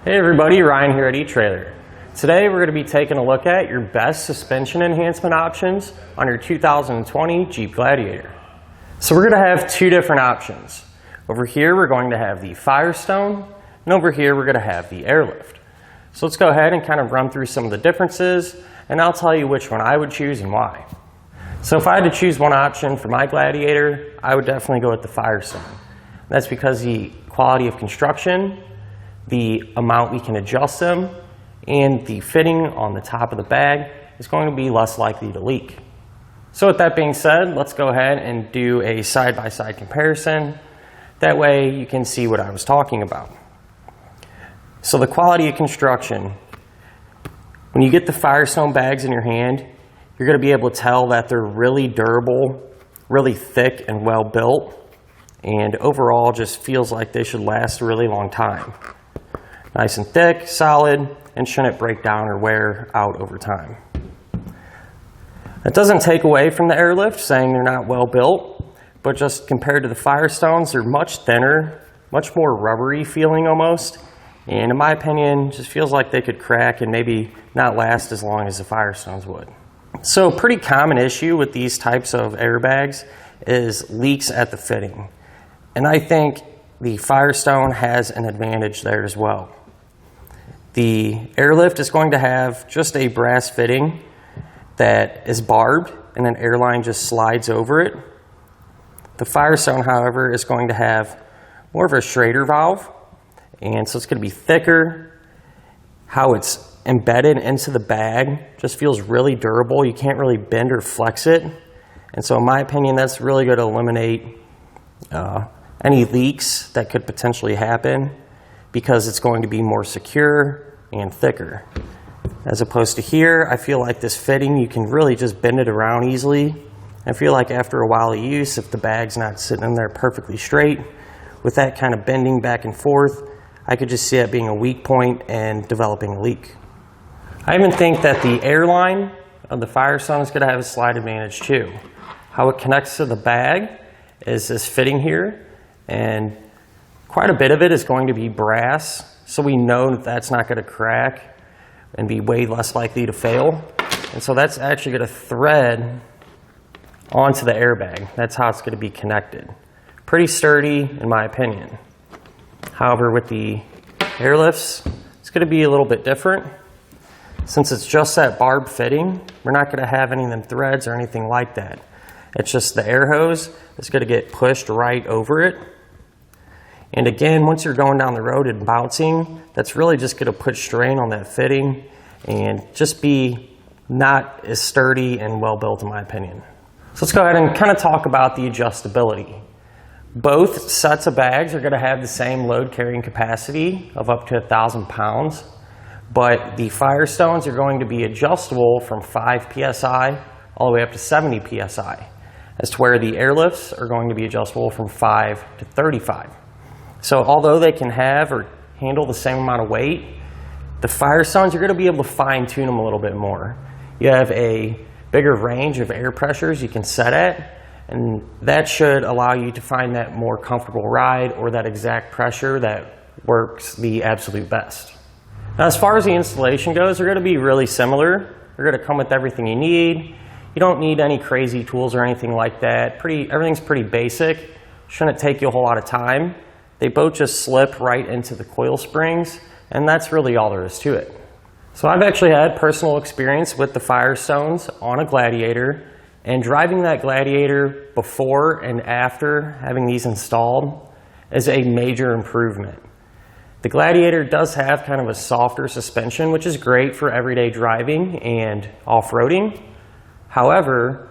Hey everybody, Ryan here at eTrailer. Today we're going to be taking a look at your best suspension enhancement options on your 2020 Jeep Gladiator. So we're going to have two different options. Over here we're going to have the Firestone, and over here we're going to have the Airlift. So let's go ahead and kind of run through some of the differences, and I'll tell you which one I would choose and why. So if I had to choose one option for my Gladiator, I would definitely go with the Firestone. That's because the quality of construction, the amount we can adjust them, and the fitting on the top of the bag is going to be less likely to leak. So with that being said, let's go ahead and do a side-by-side comparison. That way you can see what I was talking about. So the quality of construction, when you get the Firestone bags in your hand, you're going to be able to tell that they're really durable, really thick and well built, and overall just feels like they should last a really long time. Nice and thick, solid, and shouldn't break down or wear out over time. That doesn't take away from the Airlift, saying they're not well built, but just compared to the Firestones, they're much thinner, much more rubbery feeling almost, and in my opinion, just feels like they could crack and maybe not last as long as the Firestones would. So a pretty common issue with these types of airbags is leaks at the fitting, and I think the Firestone has an advantage there as well. The Airlift is going to have just a brass fitting that is barbed and an airline just slides over it. The Firestone, however, is going to have more of a Schrader valve, and so it's going to be thicker. How it's embedded into the bag just feels really durable. You can't really bend or flex it, and so in my opinion, that's really going to eliminate any leaks that could potentially happen, because it's going to be more secure and thicker. As opposed to here, I feel like this fitting, you can really just bend it around easily. I feel like after a while of use, if the bag's not sitting in there perfectly straight, with that kind of bending back and forth, I could just see it being a weak point and developing a leak. I even think that the airline of the Firestone is going to have a slight advantage too. How it connects to the bag is this fitting here, and quite a bit of it is going to be brass, so we know that that's not going to crack and be way less likely to fail. And so that's actually going to thread onto the airbag. That's how it's going to be connected. Pretty sturdy in my opinion. However, with the Airlifts, it's going to be a little bit different. Since it's just that barbed fitting, we're not going to have any of them threads or anything like that. It's just the air hose that's going to get pushed right over it. And again, once you're going down the road and bouncing, that's really just going to put strain on that fitting and just be not as sturdy and well built in my opinion. So let's go ahead and kind of talk about the adjustability. Both sets of bags are going to have the same load carrying capacity of up to 1,000 pounds, but the Firestones are going to be adjustable from 5 psi all the way up to 70 psi, as to where the Airlifts are going to be adjustable from 5 to 35. So although they can have or handle the same amount of weight, the Firestones, you're going to be able to fine tune them a little bit more. You have a bigger range of air pressures you can set at, and that should allow you to find that more comfortable ride or that exact pressure that works the absolute best. Now, as far as the installation goes, they're going to be really similar. They're going to come with everything you need. You don't need any crazy tools or anything like that. Everything's pretty basic. Shouldn't take you a whole lot of time. They both just slip right into the coil springs, and that's really all there is to it. So I've actually had personal experience with the Firestones on a Gladiator, and driving that Gladiator before and after having these installed is a major improvement. The Gladiator does have kind of a softer suspension, which is great for everyday driving and off-roading. However,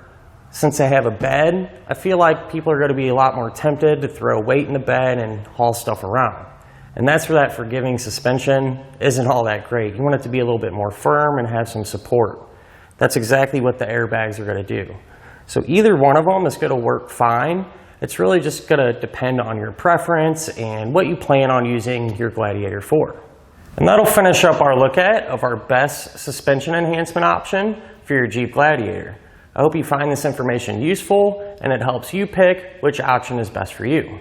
since they have a bed, I feel like people are going to be a lot more tempted to throw weight in the bed and haul stuff around. And that's where that forgiving suspension isn't all that great. You want it to be a little bit more firm and have some support. That's exactly what the airbags are going to do. So either one of them is going to work fine. It's really just going to depend on your preference and what you plan on using your Gladiator for. And that'll finish up our look at of our best suspension enhancement option for your Jeep Gladiator. I hope you find this information useful and it helps you pick which option is best for you.